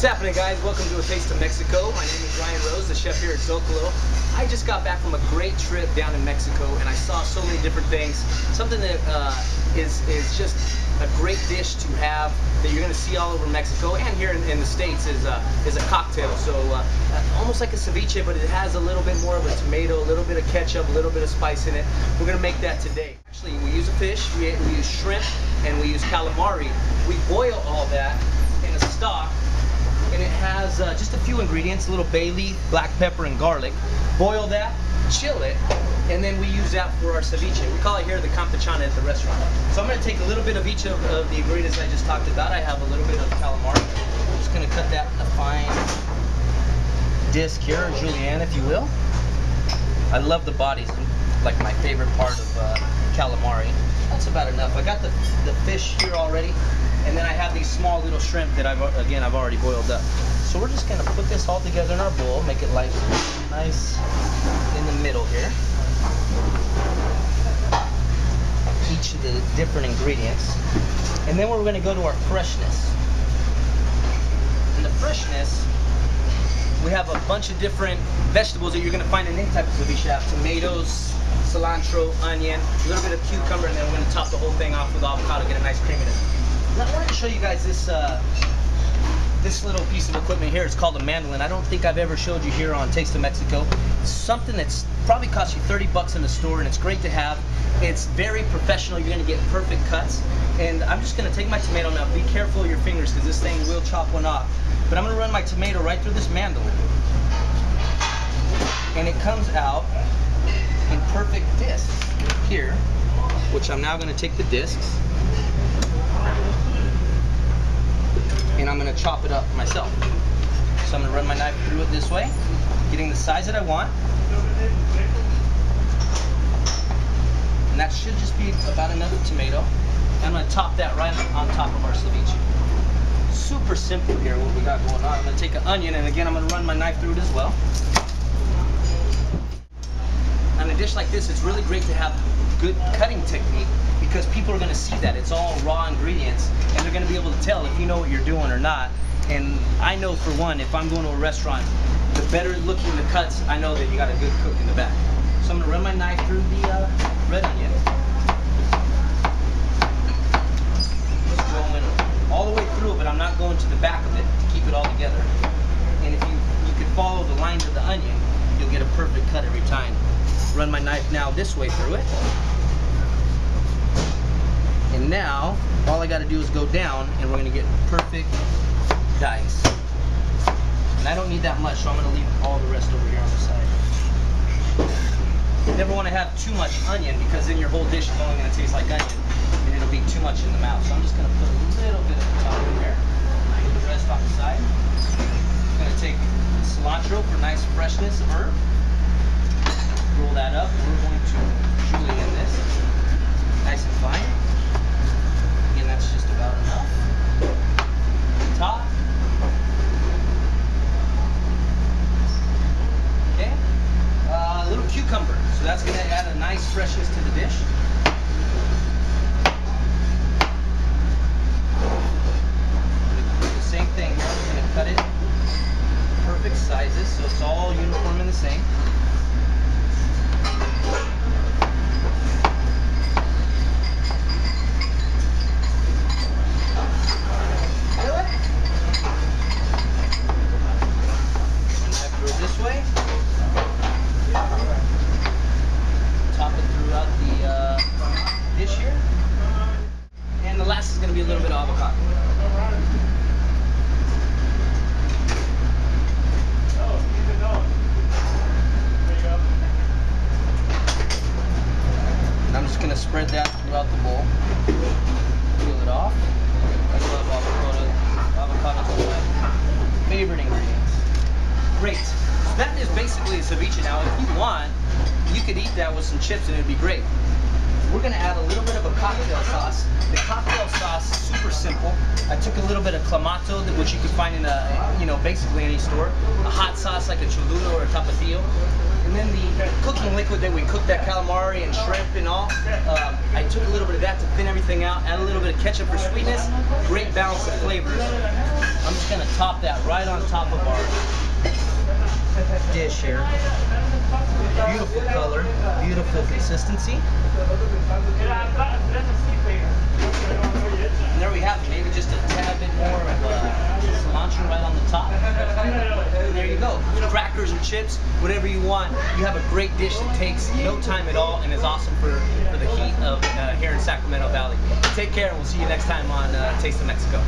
What's happening, guys? Welcome to A Taste of Mexico. My name is Ryan Rose, the chef here at Zocalo. I just got back from a great trip down in Mexico and I saw so many different things. Something that is just a great dish to have that you're going to see all over Mexico and here in the States is a cocktail. So almost like a ceviche, but it has a little bit more of a tomato, a little bit of ketchup, a little bit of spice in it. We're going to make that today. Actually, we use a fish, we use shrimp, and we use calamari. We boil all that in a stock. And it has just a few ingredients, a little bay leaf, black pepper, and garlic. Boil that, chill it, and then we use that for our ceviche. We call it here the Campechana at the restaurant. So I'm going to take a little bit of each of the ingredients I just talked about. I have a little bit of calamari. I'm just going to cut that in a fine disc here, or julienne if you will. I love the bodies, like my favorite part of calamari. That's about enough. I got the fish here already. And then I have these small little shrimp that I've already boiled up. So we're just gonna put this all together in our bowl, make it nice in the middle here. Each of the different ingredients. And then we're gonna go to our freshness. And the freshness, we have a bunch of different vegetables that you're gonna find in any type of ceviche. Tomatoes, cilantro, onion, a little bit of cucumber, and then we're gonna top the whole thing off with avocado, get a nice creaminess. Now, I wanted to show you guys this this little piece of equipment here. It's called a mandolin. I don't think I've ever showed you here on Taste of Mexico. It's something that's probably cost you 30 bucks in the store, and it's great to have. It's very professional. You're gonna get perfect cuts. And I'm just gonna take my tomato now. Be careful of your fingers because this thing will chop one off. But I'm gonna run my tomato right through this mandolin. And it comes out in perfect discs here, which I'm now gonna take the discs and I'm going to chop it up myself. So I'm going to run my knife through it this way, getting the size that I want. And that should just be about enough tomato. I'm going to top that right on top of our ceviche. Super simple here what we got going on. I'm going to take an onion, and again I'm going to run my knife through it as well. On a dish like this, it's really great to have good cutting technique because people are going to see that it's all raw ingredients and they're going to be able to tell if you know what you're doing or not. And I know for one, if I'm going to a restaurant, the better looking the cuts, I know that you got a good cook in the back. So I'm going to run my knife through the red onion. Just going all the way through it, but I'm not going to the back of it to keep it all together. And if you can follow the lines of the onion, you'll get a perfect cut every time. Run my knife now this way through it. And now, all I got to do is go down, and we're going to get perfect dice. And I don't need that much, so I'm going to leave all the rest over here on the side. You never want to have too much onion, because then your whole dish is only going to taste like onion, and it'll be too much in the mouth. So I'm just going to put a little bit of the top in there, put the rest on the side. I'm going to take cilantro for nice freshness of herb. Roll that up. We're going to julienne this nice and fine. Again, that's just about enough. Top. Okay. A little cucumber. So that's going to add a nice freshness to the dish. The same thing here. We're going to cut it perfect sizes so it's all uniform and the same. Be a little bit of avocado. And I'm just going to spread that throughout the bowl. Peel it off. I love avocado. Avocado is one of my favorite ingredients. Great. So that is basically a ceviche now. If you want, you could eat that with some chips and it would be great. We're going to add a little bit of a cocktail sauce. The cocktail sauce is super simple. I took a little bit of clamato, which you can find in basically any store. A hot sauce like a Cholula or a Tapatio. And And then the cooking liquid that we cooked that calamari and shrimp and all, I took a little bit of that to thin everything out, add a little bit of ketchup for sweetness, great balance of flavors. I'm just gonna top that right on top of our dish here. Beautiful color, beautiful consistency. And there we have it, maybe just a tad bit more of cilantro right on the top. And there you go. Crackers and chips, whatever you want. You have a great dish that takes no time at all and is awesome for the heat of here in Sacramento Valley. Take care, and we'll see you next time on Taste of Mexico.